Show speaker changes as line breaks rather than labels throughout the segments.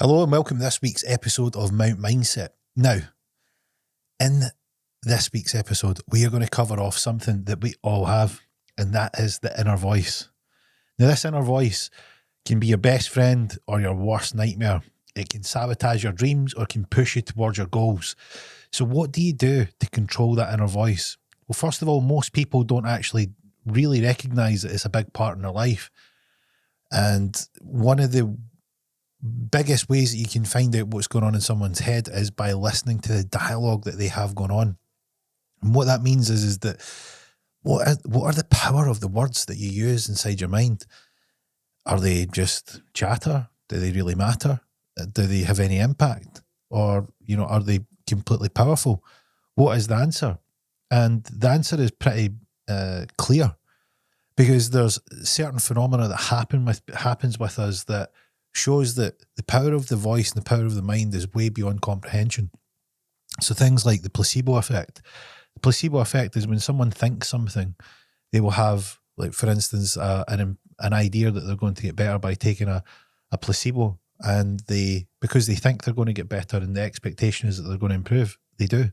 Hello and welcome to this week's episode of Mount Mindset. Now, in this week's episode, we are going to cover off something that we all have, and that is the inner voice. Now, this inner voice can be your best friend or your worst nightmare. It can sabotage your dreams or can push you towards your goals. So what do you do to control that inner voice? Well, first of all, most people don't actually really recognize that it's a big part in their life. And one of the biggest ways that you can find out what's going on in someone's head is by listening to the dialogue that they have going on. And what that means is that what are the power of the words that you use inside your mind? Are they just chatter? Do they really matter? Do they have any impact? Or, are they completely powerful? What is the answer? And the answer is pretty clear, because there's certain phenomena that happens with us that shows that the power of the voice and the power of the mind is way beyond comprehension. So things like the placebo effect. The placebo effect is when someone thinks something, they will have, like, for instance, an idea that they're going to get better by taking a placebo, and because they think they're going to get better and the expectation is that they're going to improve, they do.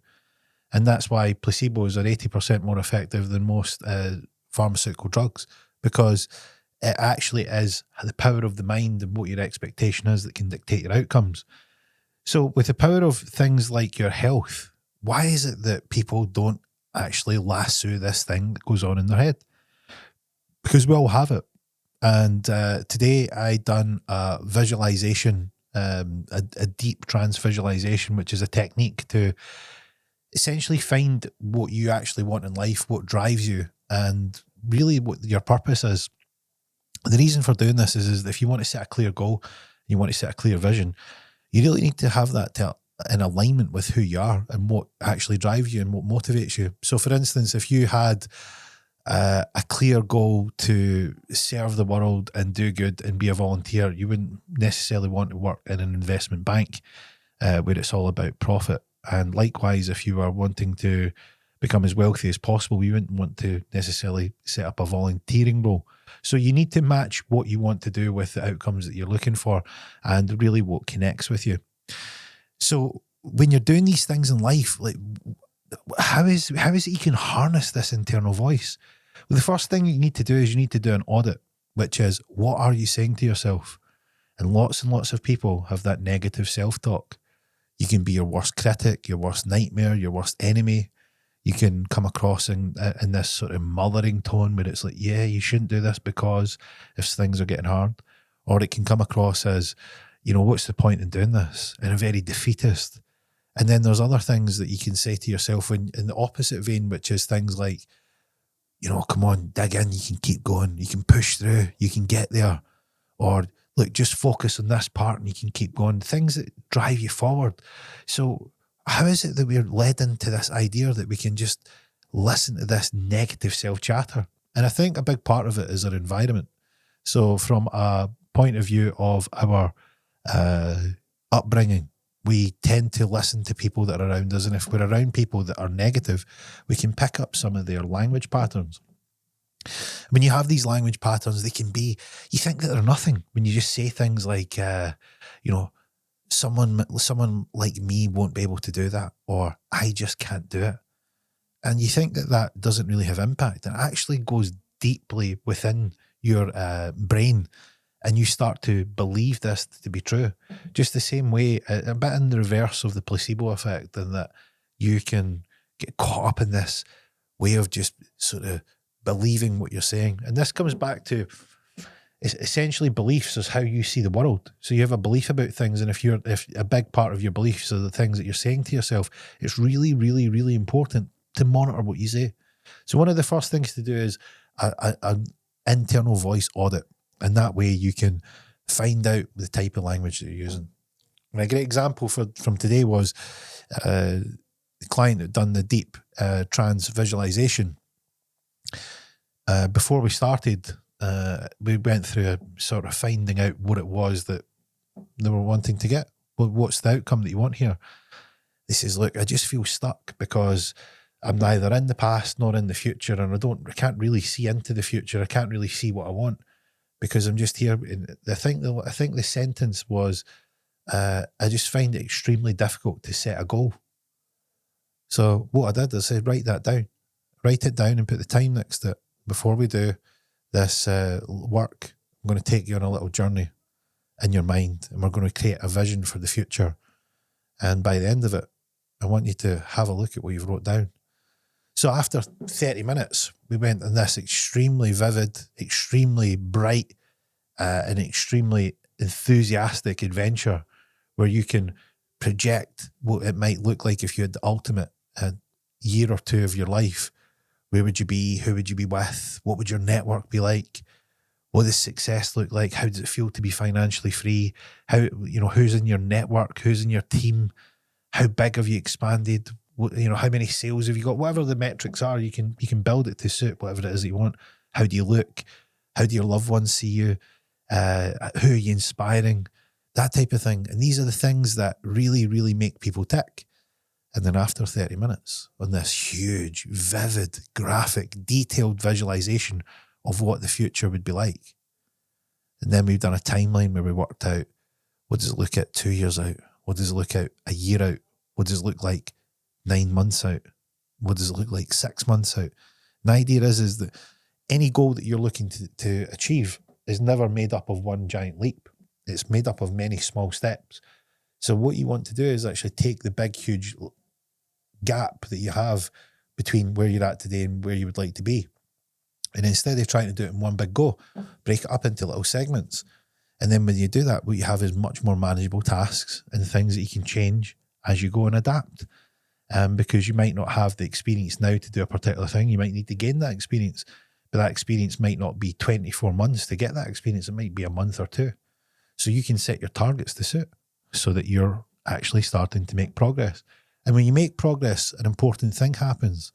And that's why placebos are 80% more effective than most pharmaceutical drugs, because it actually is the power of the mind and what your expectation is that can dictate your outcomes. So with the power of things like your health, why is it that people don't actually lasso this thing that goes on in their head? Because we all have it. And today I done a visualization, a deep trance visualization, which is a technique to essentially find what you actually want in life, what drives you, and really what your purpose is. The reason for doing this is that if you want to set a clear goal, you want to set a clear vision, you really need to have that in alignment with who you are and what actually drives you and what motivates you. So for instance, if you had a clear goal to serve the world and do good and be a volunteer, you wouldn't necessarily want to work in an investment bank where it's all about profit. And likewise, if you are wanting to become as wealthy as possible, you wouldn't want to necessarily set up a volunteering role. So you need to match what you want to do with the outcomes that you're looking for and really what connects with you. So when you're doing these things in life, like, how is it you can harness this internal voice? Well, the first thing you need to do is you need to do an audit, which is, what are you saying to yourself? And lots of people have that negative self-talk. You can be your worst critic, your worst nightmare, your worst enemy. You can come across in this sort of mothering tone where it's like, yeah, you shouldn't do this because if things are getting hard. Or it can come across as, what's the point in doing this? In a very defeatist. And then there's other things that you can say to yourself in the opposite vein, which is things like, come on, dig in, you can keep going, you can push through, you can get there. Or, look, just focus on this part and you can keep going. Things that drive you forward. So how is it that we're led into this idea that we can just listen to this negative self-chatter? And I think a big part of it is our environment. So from a point of view of our upbringing, we tend to listen to people that are around us. And if we're around people that are negative, we can pick up some of their language patterns. When you have these language patterns, they can be, you think that they're nothing. When you just say things like, someone like me won't be able to do that, or I just can't do it. And you think that doesn't really have impact. It actually goes deeply within your brain, and you start to believe this to be true. Just the same way, a bit in the reverse of the placebo effect, in that you can get caught up in this way of just sort of believing what you're saying. And this comes back to, it's essentially, beliefs is how you see the world. So you have a belief about things, and if a big part of your beliefs are the things that you're saying to yourself, it's really, really, really important to monitor what you say. So one of the first things to do is an internal voice audit, and that way you can find out the type of language that you're using. And a great example from today was the client that done the deep trance visualization. Before we started, we went through a sort of finding out what it was that they were wanting to get. Well, what's the outcome that you want here? They says, look, I just feel stuck because I'm neither in the past nor in the future, and I can't really see into the future. I can't really see what I want because I'm just here. I think the sentence was, I just find it extremely difficult to set a goal. So what I did is I said, write that down. Write it down and put the time next to it. Before we do this work, I'm going to take you on a little journey in your mind, and we're going to create a vision for the future. And by the end of it, I want you to have a look at what you've wrote down. So after 30 minutes, we went on this extremely vivid, extremely bright, and extremely enthusiastic adventure where you can project what it might look like if you had the ultimate year or two of your life. Where would you be? Who would you be with? What would your network be like? What does success look like? How does it feel to be financially free? How, who's in your network? Who's in your team? How big have you expanded? How many sales have you got? Whatever the metrics are, you can build it to suit whatever it is that you want. How do you look? How do your loved ones see you? Who are you inspiring? That type of thing. And these are the things that really, really make people tick. And then after 30 minutes on this huge, vivid, graphic, detailed visualization of what the future would be like. And then we've done a timeline where we worked out, what does it look at 2 years out? What does it look at a year out? What does it look like 9 months out? What does it look like 6 months out? And the idea is that any goal that you're looking to achieve is never made up of one giant leap. It's made up of many small steps. So what you want to do is actually take the big, huge gap that you have between where you're at today and where you would like to be. And instead of trying to do it in one big go, break it up into little segments. And then when you do that, what you have is much more manageable tasks and things that you can change as you go and adapt. Because you might not have the experience now to do a particular thing. You might need to gain that experience, but that experience might not be 24 months to get that experience. It might be a month or two. So you can set your targets to suit so that you're actually starting to make progress. And when you make progress, an important thing happens.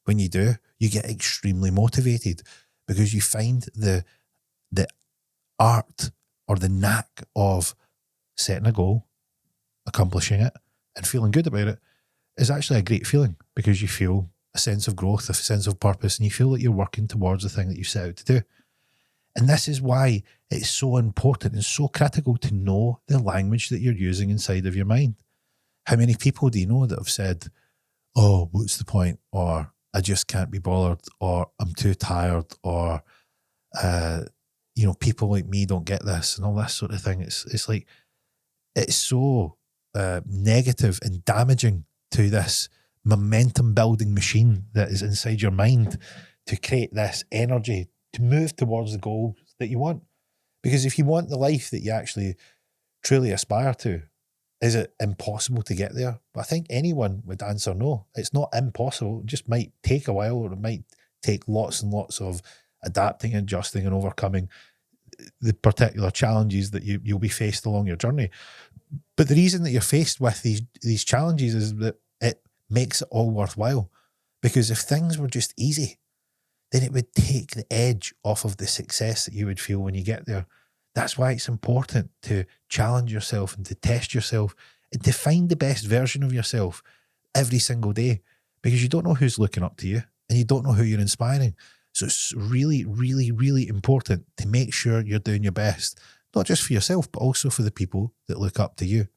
When you do, you get extremely motivated because you find the art or the knack of setting a goal, accomplishing it, and feeling good about it is actually a great feeling because you feel a sense of growth, a sense of purpose, and you feel that you're working towards the thing that you set out to do. And this is why it's so important and so critical to know the language that you're using inside of your mind. How many people do you know that have said, oh, what's the point? Or I just can't be bothered, or I'm too tired, or, people like me don't get this and all this sort of thing. It's like, it's so negative and damaging to this momentum building machine that is inside your mind to create this energy to move towards the goals that you want. Because if you want the life that you actually truly aspire to, is it impossible to get there? But I think anyone would answer no. It's not impossible. It just might take a while, or it might take lots and lots of adapting, adjusting, and overcoming the particular challenges that you'll be faced along your journey. But the reason that you're faced with these challenges is that it makes it all worthwhile. Because if things were just easy, then it would take the edge off of the success that you would feel when you get there. That's why it's important to challenge yourself and to test yourself and to find the best version of yourself every single day, because you don't know who's looking up to you and you don't know who you're inspiring. So it's really, really, really important to make sure you're doing your best, not just for yourself, but also for the people that look up to you.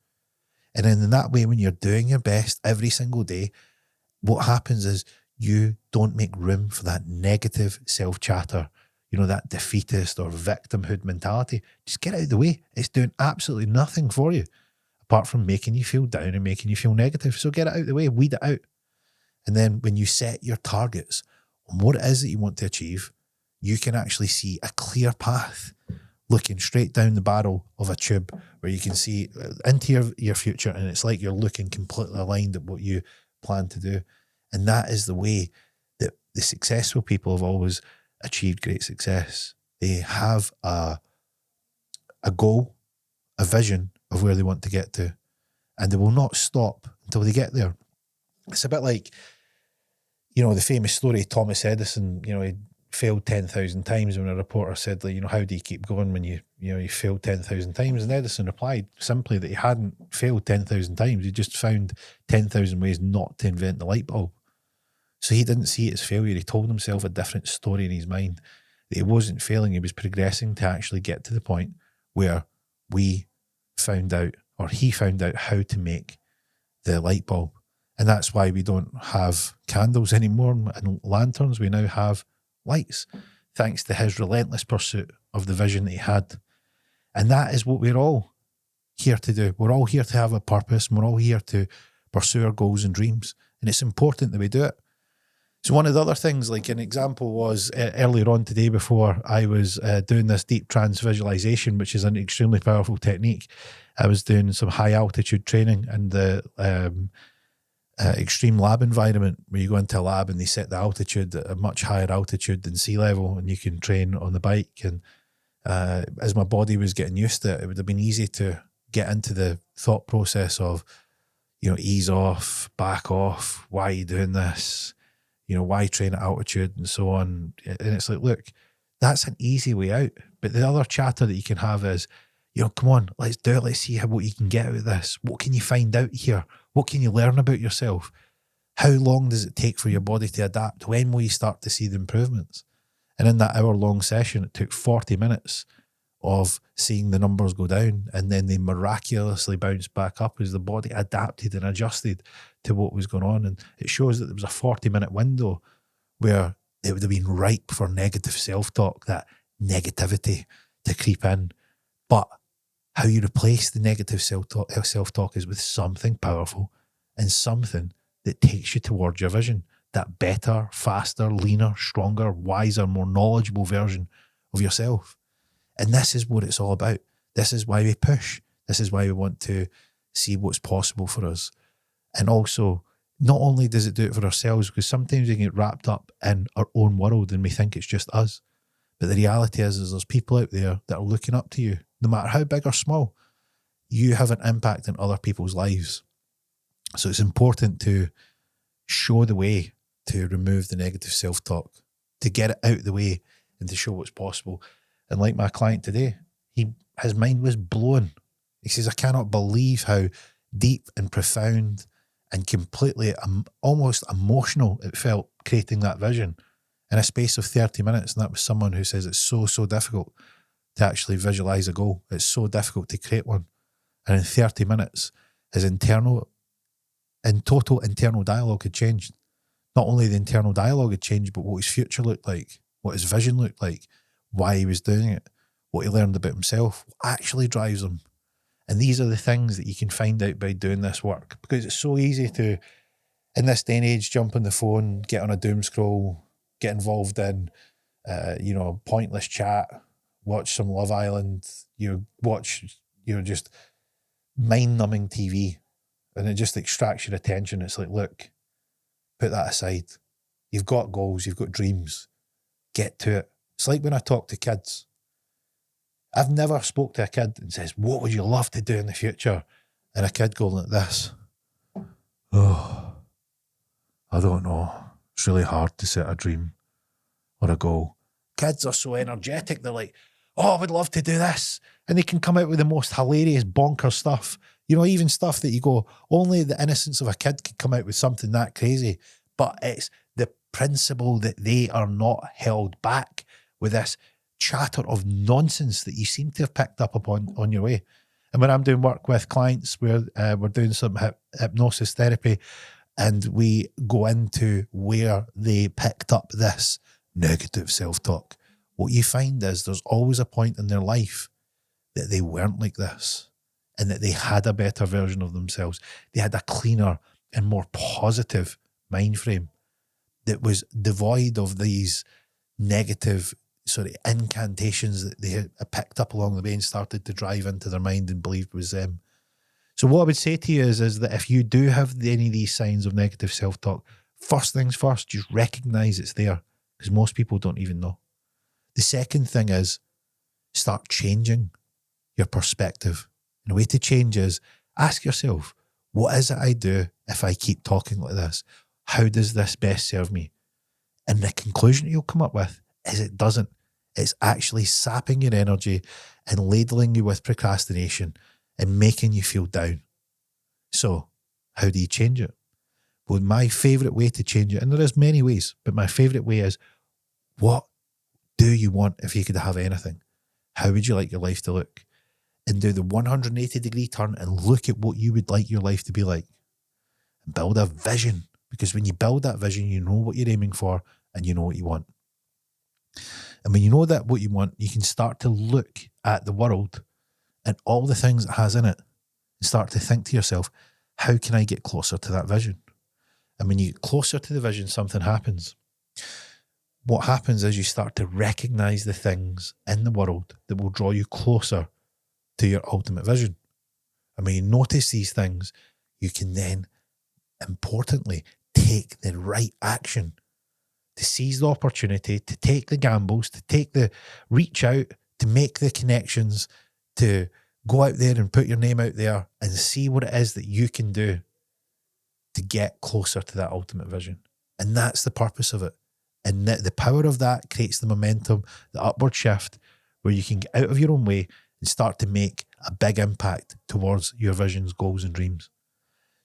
And then in that way, when you're doing your best every single day, what happens is you don't make room for that negative self-chatter, that defeatist or victimhood mentality. Just get out of the way. It's doing absolutely nothing for you apart from making you feel down and making you feel negative. So get it out of the way, weed it out. And then when you set your targets on what it is that you want to achieve, you can actually see a clear path looking straight down the barrel of a tube where you can see into your future, and it's like you're looking completely aligned at what you plan to do. And that is the way that the successful people have always achieved great success. They have a goal, a vision of where they want to get to, and they will not stop until they get there. It's a bit like, the famous story, Thomas Edison, he failed 10,000 times when a reporter said, how do you keep going when you failed 10,000 times? And Edison replied simply that he hadn't failed 10,000 times. He just found 10,000 ways not to invent the light bulb. So he didn't see it as failure. He told himself a different story in his mind, that he wasn't failing. He was progressing to actually get to the point where we found out, or he found out how to make the light bulb. And that's why we don't have candles anymore and lanterns. We now have lights, thanks to his relentless pursuit of the vision that he had. And that is what we're all here to do. We're all here to have a purpose, and we're all here to pursue our goals and dreams. And it's important that we do it. So one of the other things, like an example was earlier on today before I was doing this deep trance visualization, which is an extremely powerful technique. I was doing some high altitude training in the extreme lab environment, where you go into a lab and they set the altitude at a much higher altitude than sea level, and you can train on the bike. And as my body was getting used to it, it would have been easy to get into the thought process of, ease off, back off, why are you doing this? Why train at altitude and so on. And it's like, look, that's an easy way out. But the other chatter that you can have is, come on, let's do it. Let's see what you can get out of this. What can you find out here? What can you learn about yourself? How long does it take for your body to adapt? When will you start to see the improvements? And in that hour-long session, it took 40 minutes of seeing the numbers go down, and then they miraculously bounced back up as the body adapted and adjusted to what was going on. And it shows that there was a 40-minute window where it would have been ripe for negative self-talk, that negativity to creep in. But how you replace the negative self-talk is with something powerful and something that takes you towards your vision, that better, faster, leaner, stronger, wiser, more knowledgeable version of yourself. And this is what it's all about. This is why we push. This is why we want to see what's possible for us. And also, not only does it do it for ourselves, because sometimes we get wrapped up in our own world and we think it's just us. But the reality is there's people out there that are looking up to you. No matter how big or small, you have an impact in other people's lives. So it's important to show the way to remove the negative self-talk, to get it out of the way and to show what's possible. And like my client today, his mind was blown. He says, I cannot believe how deep and profound and completely almost emotional it felt creating that vision in a space of 30 minutes. And that was someone who says it's so difficult to actually visualize a goal. It's so difficult to create one. And in 30 minutes, his total internal dialogue had changed. Not only the internal dialogue had changed, but what his future looked like, what his vision looked like, why he was doing it, what he learned about himself, what actually drives him. And these are the things that you can find out by doing this work, because it's so easy to, in this day and age, jump on the phone, get on a doom scroll, get involved in, pointless chat, watch some Love Island, watch, just mind-numbing TV, and it just extracts your attention. It's like, look, put that aside. You've got goals, you've got dreams. Get to it. It's like when I talk to kids. I've never spoke to a kid and says, what would you love to do in the future? And a kid going like this. Oh, I don't know. It's really hard to set a dream or a goal. Kids are so energetic. They're like, oh, I would love to do this. And they can come out with the most hilarious bonkers stuff. Even stuff that you go, only the innocence of a kid could come out with something that crazy. But it's the principle that they are not held back with this chatter of nonsense that you seem to have picked up upon on your way. And when I'm doing work with clients where we're doing some hypnosis therapy, and we go into where they picked up this negative self-talk, what you find is there's always a point in their life that they weren't like this, and that they had a better version of themselves. They had a cleaner and more positive mind frame that was devoid of these negative incantations that they had picked up along the way and started to drive into their mind and believed was them. So what I would say to you is that if you do have any of these signs of negative self-talk, first things first, just recognize it's there, because most people don't even know. The second thing is start changing your perspective. And the way to change is ask yourself, what is it I do if I keep talking like this? How does this best serve me? And the conclusion you'll come up with is it doesn't. It's actually sapping your energy and ladling you with procrastination and making you feel down. So how do you change it? Well, my favourite way to change it, and there is many ways, but my favourite way is, what do you want if you could have anything? How would you like your life to look? and do the 180-degree turn and look at what you would like your life to be like. And build a vision, because when you build that vision, you know what you're aiming for and you know what you want. And when you know that what you want, you can start to look at the world and all the things it has in it and start to think to yourself, how can I get closer to that vision? And when you get closer to the vision, something happens. What happens is you start to recognize the things in the world that will draw you closer to your ultimate vision. And when you notice these things, you can then, importantly, take the right action to seize the opportunity, to take the gambles, to take the reach out, to make the connections, to go out there and put your name out there and see what it is that you can do to get closer to that ultimate vision. And that's the purpose of it. And the power of that creates the momentum, the upward shift, where you can get out of your own way and start to make a big impact towards your visions, goals, and dreams.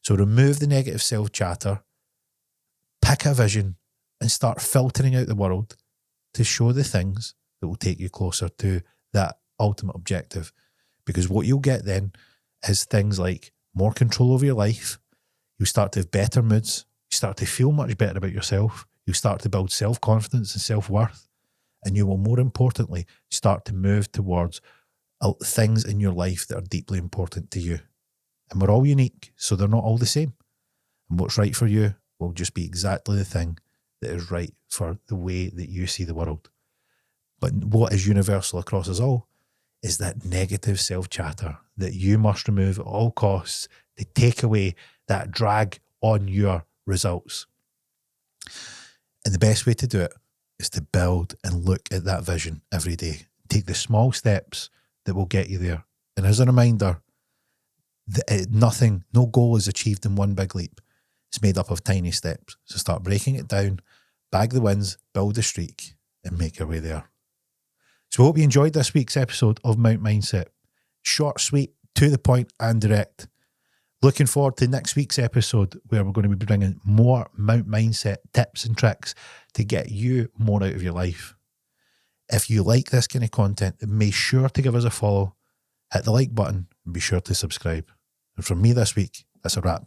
So remove the negative self-chatter, pick a vision, and start filtering out the world to show the things that will take you closer to that ultimate objective. Because what you'll get then is things like more control over your life. You'll start to have better moods. You start to feel much better about yourself. You'll start to build self-confidence and self-worth. And you will, more importantly, start to move towards things in your life that are deeply important to you. And we're all unique, so they're not all the same. And what's right for you will just be exactly the thing that is right for the way that you see the world. But what is universal across us all is that negative self-chatter that you must remove at all costs to take away that drag on your results. And the best way to do it is to build and look at that vision every day. Take the small steps that will get you there. And as a reminder, no goal is achieved in one big leap. It's made up of tiny steps. So start breaking it down, bag the wins, build a streak, and make your way there. So I hope you enjoyed this week's episode of Mount Mindset. Short, sweet, to the point, and direct. Looking forward to next week's episode, where we're going to be bringing more Mount Mindset tips and tricks to get you more out of your life. If you like this kind of content, then make sure to give us a follow, hit the like button, and be sure to subscribe. And from me this week, that's a wrap.